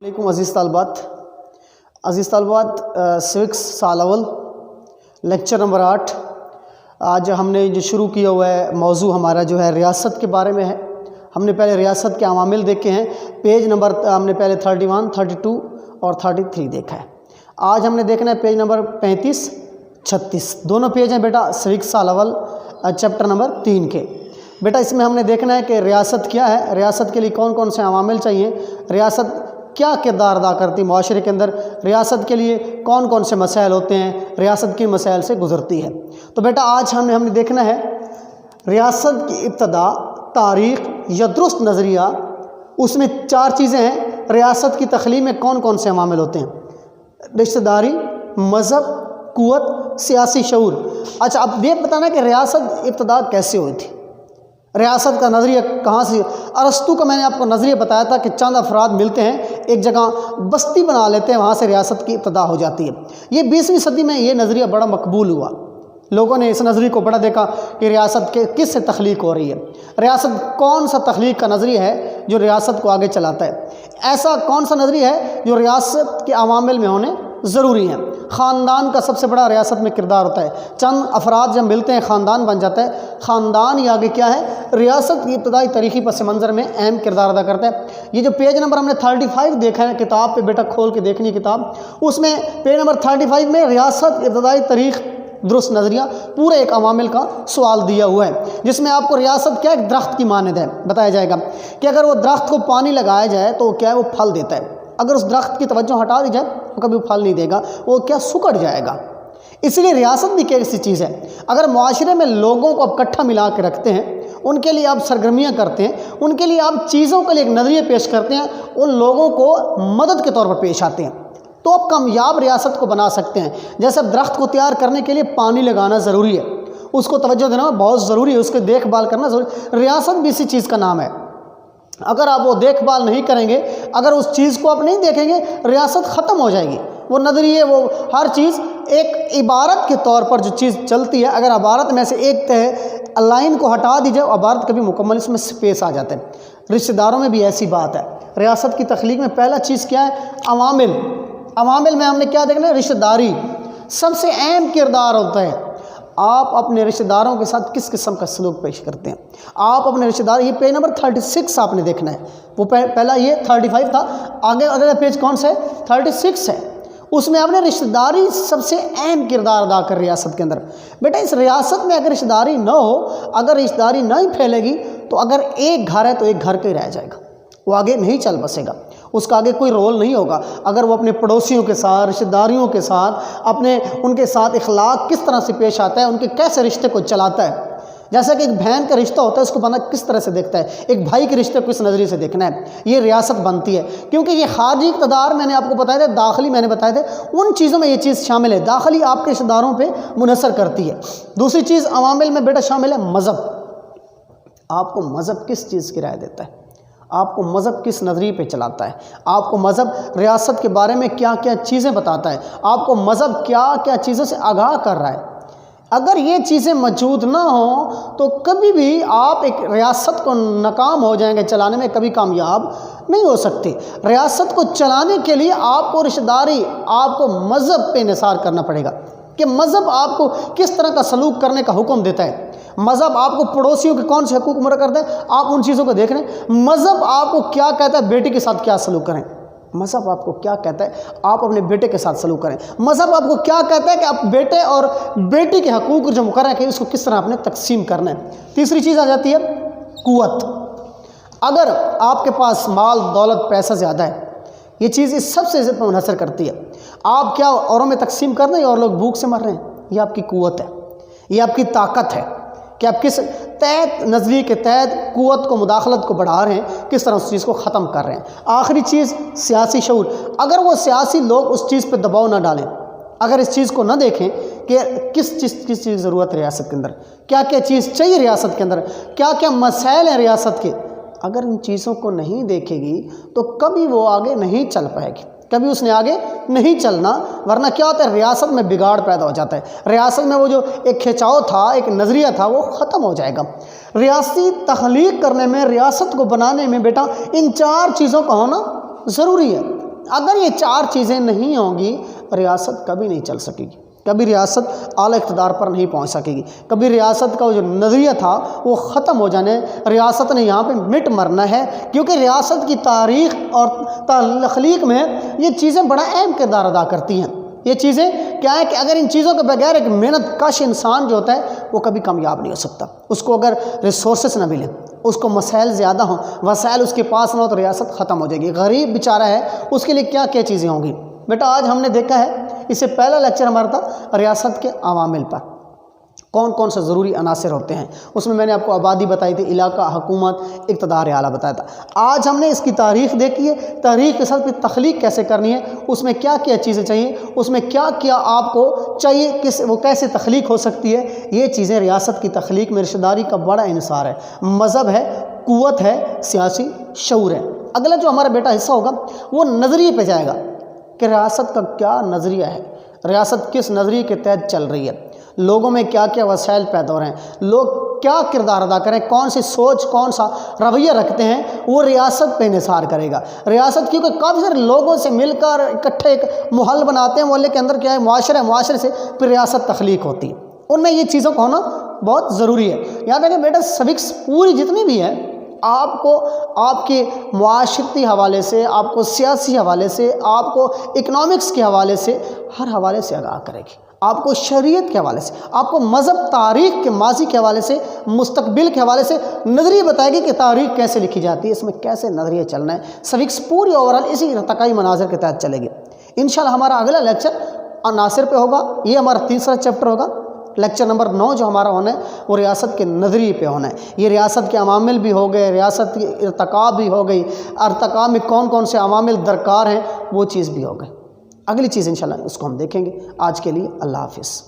علیکم عزیز طالبات سوکس سال اول لیکچر نمبر 8۔ آج ہم نے جو شروع کیا ہوا ہے موضوع ہمارا جو ہے ریاست کے بارے میں ہے۔ ہم نے پہلے ریاست کے عوامل دیکھے ہیں، پیج نمبر ہم نے پہلے 31، 32 اور 33 دیکھا ہے۔ آج ہم نے دیکھنا ہے پیج نمبر 35، 36 دونوں پیج ہیں بیٹا سوکس سال اول چیپٹر نمبر 3 کے۔ بیٹا اس میں ہم نے دیکھنا ہے کہ ریاست کیا ہے، ریاست کے لیے کون کون سے عوامل چاہیے، ریاست کیا کردار ادا کرتی معاشرے کے اندر، ریاست کے لیے کون کون سے مسائل ہوتے ہیں، ریاست کی مسائل سے گزرتی ہے۔ تو بیٹا آج ہم نے دیکھنا ہے ریاست کی ابتدا، تاریخ یا درست نظریہ۔ اس میں 4 چیزیں ہیں۔ ریاست کی تخلیق میں کون کون سے عوامل ہوتے ہیں، رشتہ داری، مذہب، قوت، سیاسی شعور۔ اچھا اب یہ بتانا کہ ریاست ابتدا کیسے ہوئی تھی، ریاست کا نظریہ کہاں سے۔ ارسطو کا میں نے آپ کو نظریہ بتایا تھا کہ چند افراد ملتے ہیں، ایک جگہ بستی بنا لیتے ہیں، وہاں سے ریاست کی ابتدا ہو جاتی ہے۔ یہ 20ویں صدی میں یہ نظریہ بڑا مقبول ہوا، لوگوں نے اس نظریے کو بڑا دیکھا کہ ریاست کے کس سے تخلیق ہو رہی ہے، ریاست کون سا تخلیق کا نظریہ ہے جو ریاست کو آگے چلاتا ہے، ایسا کون سا نظریہ ہے جو ریاست کے عوامل میں ہونے ضروری ہیں۔ خاندان کا سب سے بڑا ریاست میں کردار ہوتا ہے، چند افراد جب ملتے ہیں خاندان بن جاتا ہے، خاندان ہی آگے کیا ہے، ریاست کی ابتدائی تاریخی پس منظر میں اہم کردار ادا کرتا ہے۔ یہ جو پیج نمبر ہم نے 35 دیکھا ہے، کتاب پہ بیٹا کھول کے دیکھنی کتاب، اس میں پیج نمبر 35 میں ریاست ابتدائی تاریخ درست نظریہ پورے ایک عوامل کا سوال دیا ہوا ہے، جس میں آپ کو ریاست کیا ایک درخت کی مانند ہے بتایا جائے گا کہ اگر وہ درخت کو پانی لگایا جائے تو کیا ہے وہ پھل دیتا ہے، اگر اس درخت کی توجہ ہٹا دی جائے تو کبھی پھل نہیں دے گا، وہ کیا سکڑ جائے گا۔ اس لیے ریاست بھی کیسی چیز ہے، اگر معاشرے میں لوگوں کو آپ اکٹھا ملا کے رکھتے ہیں، ان کے لیے آپ سرگرمیاں کرتے ہیں، ان کے لیے آپ چیزوں کے لیے ایک نظریہ پیش کرتے ہیں، ان لوگوں کو مدد کے طور پر پیش آتے ہیں، تو آپ کامیاب ریاست کو بنا سکتے ہیں۔ جیسے اب درخت کو تیار کرنے کے لیے پانی لگانا ضروری ہے، اس کو توجہ دینا بہت ضروری ہے، اس کی دیکھ بھال کرنا ضروری ہے۔ ریاست بھی اسی چیز کا نام ہے، اگر آپ وہ دیکھ بھال نہیں کریں گے، اگر اس چیز کو آپ نہیں دیکھیں گے، ریاست ختم ہو جائے گی۔ وہ نظریے، وہ ہر چیز ایک عبارت کے طور پر جو چیز چلتی ہے، اگر عبارت میں سے ایک لائن کو ہٹا دی جائے، عبارت کبھی مکمل اس میں سپیس آ جاتے ہیں۔ رشتہ داروں میں بھی ایسی بات ہے۔ ریاست کی تخلیق میں پہلا چیز کیا ہے، عوامل۔ عوامل میں ہم نے کیا دیکھنا ہے، رشتہ داری سب سے اہم کردار ہوتا ہے۔ آپ اپنے رشتہ داروں کے ساتھ کس قسم کا سلوک پیش کرتے ہیں، آپ اپنے رشتہ دار، یہ پیج نمبر 36 آپ نے دیکھنا ہے، وہ پہلا یہ 35 تھا، آگے اگلا پیج کون سا ہے، 36 ہے۔ اس میں آپ نے رشتہ داری سب سے اہم کردار ادا کر ریاست کے اندر۔ بیٹا اس ریاست میں اگر رشتہ داری نہ ہو، اگر رشتہ داری نہیں پھیلے گی، تو اگر ایک گھر ہے تو ایک گھر کے ہی رہ جائے گا، وہ آگے نہیں چل بسے گا، اس کا آگے کوئی رول نہیں ہوگا۔ اگر وہ اپنے پڑوسیوں کے ساتھ، رشتہ داریوں کے ساتھ، ان کے ساتھ اخلاق کس طرح سے پیش آتا ہے، ان کے کیسے رشتے کو چلاتا ہے، جیسا کہ ایک بہن کا رشتہ ہوتا ہے، اس کو بندہ کس طرح سے دیکھتا ہے، ایک بھائی کے رشتے کو اس نظریے سے دیکھنا ہے، یہ ریاست بنتی ہے۔ کیونکہ یہ خارجی اقتدار میں نے آپ کو بتایا تھا، داخلی میں نے بتایا تھا، ان چیزوں میں یہ چیز شامل ہے، داخلی آپ کے رشتہ داروں پہ منحصر کرتی ہے۔ دوسری چیز عوامل میں بیٹا شامل ہے مذہب۔ آپ کو مذہب کس چیز کی رائے دیتا ہے، آپ کو مذہب کس نظریے پہ چلاتا ہے، آپ کو مذہب ریاست کے بارے میں کیا کیا چیزیں بتاتا ہے، آپ کو مذہب کیا کیا چیزوں سے آگاہ کر رہا ہے۔ اگر یہ چیزیں موجود نہ ہوں تو کبھی بھی آپ ایک ریاست کو ناکام ہو جائیں گے چلانے میں، کبھی کامیاب نہیں ہو سکتے۔ ریاست کو چلانے کے لیے آپ کو رشتہ داری، آپ کو مذہب پہ انحصار کرنا پڑے گا کہ مذہب آپ کو کس طرح کا سلوک کرنے کا حکم دیتا ہے۔ مذہب آپ کو پڑوسیوں کے کون سے حقوق مرا کرتا ہے، آپ ان چیزوں کو دیکھ رہے ہیں۔ مذہب آپ کو کیا کہتا ہے بیٹی کے ساتھ کیا سلوک کریں، مذہب آپ کو کیا کہتا ہے آپ اپنے بیٹے کے ساتھ سلوک کریں۔ مذہب آپ کو کیا کہتا ہے کہ آپ بیٹے اور بیٹی کے حقوق جو مقرر ہیں اس کو کس طرح آپ نے تقسیم کرنا ہے۔ تیسری چیز آ جاتی ہے قوت۔ اگر آپ کے پاس مال دولت پیسہ زیادہ ہے، یہ چیز اس سب سے زیادہ منحصر کرتی ہے، آپ کیا اوروں میں تقسیم کر رہے ہیں اور لوگ بھوک سے مر رہے ہیں، یہ آپ کی قوت ہے، یہ آپ کی طاقت ہے کہ آپ کس تحت نظریے کے تحت قوت کو، مداخلت کو بڑھا رہے ہیں، کس طرح اس چیز کو ختم کر رہے ہیں۔ آخری چیز سیاسی شعور۔ اگر وہ سیاسی لوگ اس چیز پہ دباؤ نہ ڈالیں، اگر اس چیز کو نہ دیکھیں کہ کس چیز کی ضرورت ہے ریاست کے اندر، کیا کیا چیز چاہیے ریاست کے اندر، کیا کیا مسائل ہیں ریاست کے، اگر ان چیزوں کو نہیں دیکھے گی تو کبھی وہ آگے نہیں چل پائے گی، کبھی اس نے آگے نہیں چلنا، ورنہ کیا ہوتا ہے ریاست میں بگاڑ پیدا ہو جاتا ہے، ریاست میں وہ جو ایک کھینچاؤ تھا، ایک نظریہ تھا، وہ ختم ہو جائے گا۔ ریاستی تخلیق کرنے میں، ریاست کو بنانے میں بیٹا ان 4 چیزوں کا ہونا ضروری ہے۔ اگر یہ 4 چیزیں نہیں ہوں گی ریاست کبھی نہیں چل سکے گی، کبھی ریاست اعلیٰ اقتدار پر نہیں پہنچ سکے گی، کبھی ریاست کا جو نظریہ تھا وہ ختم ہو جانے، ریاست نے یہاں پہ مٹ مرنا ہے، کیونکہ ریاست کی تاریخ اور تخلیق میں یہ چیزیں بڑا اہم کردار ادا کرتی ہیں۔ یہ چیزیں کیا ہے کہ اگر ان چیزوں کے بغیر ایک محنت کش انسان جو ہوتا ہے وہ کبھی کامیاب نہیں ہو سکتا۔ اس کو اگر ریسورسز نہ ملیں، اس کو مسائل زیادہ ہوں، وسائل اس کے پاس نہ ہو تو ریاست ختم ہو جائے گی۔ غریب بیچارہ ہے، اس کے لیے کیا کیا چیزیں ہوں گی؟ بیٹا آج ہم نے دیکھا ہے، اس سے پہلا لیکچر ہمارا تھا ریاست کے عوامل پر، کون کون سے ضروری عناصر ہوتے ہیں۔ اس میں نے آپ کو آبادی بتائی تھی، علاقہ، حکومت، اقتدار اعلیٰ بتایا تھا۔ آج ہم نے اس کی تاریخ دیکھی ہے، تاریخ کے ساتھ پھر تخلیق کیسے کرنی ہے، اس میں کیا کیا چیزیں چاہیے، اس میں کیا کیا آپ کو چاہیے، وہ کیسے تخلیق ہو سکتی ہے۔ یہ چیزیں ریاست کی تخلیق میں رشتہ داری کا بڑا انحصار ہے، مذہب ہے، قوت ہے، سیاسی شعور ہے۔ اگلا جو ہمارا بیٹا حصہ ہوگا وہ نظریے پہ جائے گا کہ ریاست کا کیا نظریہ ہے، ریاست کس نظریے کے تحت چل رہی ہے، لوگوں میں کیا کیا وسائل پیدا ہو رہے ہیں، لوگ کیا کردار ادا کریں، کون سی سوچ، کون سا رویہ رکھتے ہیں، وہ ریاست پہ انحصار کرے گا۔ ریاست کیونکہ کافی سارے لوگوں سے مل کر اکٹھے ایک محل بناتے ہیں، محلے کے اندر کیا ہے معاشرہ ہے، معاشرے سے پھر ریاست تخلیق ہوتی ہے۔ ان میں یہ چیزوں کا ہونا بہت ضروری ہے۔ یاد رکھیں بیٹا سوکس پوری جتنی بھی ہے آپ کو آپ کے معاشرتی حوالے سے، آپ کو سیاسی حوالے سے، آپ کو اکنامکس کے حوالے سے، ہر حوالے سے آگاہ کرے گی، آپ کو شریعت کے حوالے سے، آپ کو مذہب، تاریخ کے ماضی کے حوالے سے، مستقبل کے حوالے سے نظریہ بتائے گی کہ تاریخ کیسے لکھی جاتی ہے، اس میں کیسے نظریہ چلنا ہے۔ سوکس پوری اوورال اسی ارتقائی مناظر کے تحت چلے گی۔ انشاءاللہ ہمارا اگلا لیکچر عناصر پہ ہوگا، یہ ہمارا تیسرا چیپٹر ہوگا۔ لیکچر نمبر 9 جو ہمارا ہونا ہے وہ ریاست کے نظریے پہ ہونا ہے۔ یہ ریاست کے عوامل بھی ہو گئے، ریاست کی ارتقا بھی ہو گئی، ارتقا میں کون کون سے عوامل درکار ہیں وہ چیز بھی ہو گئی۔ اگلی چیز انشاءاللہ اس کو ہم دیکھیں گے۔ آج کے لیے اللہ حافظ۔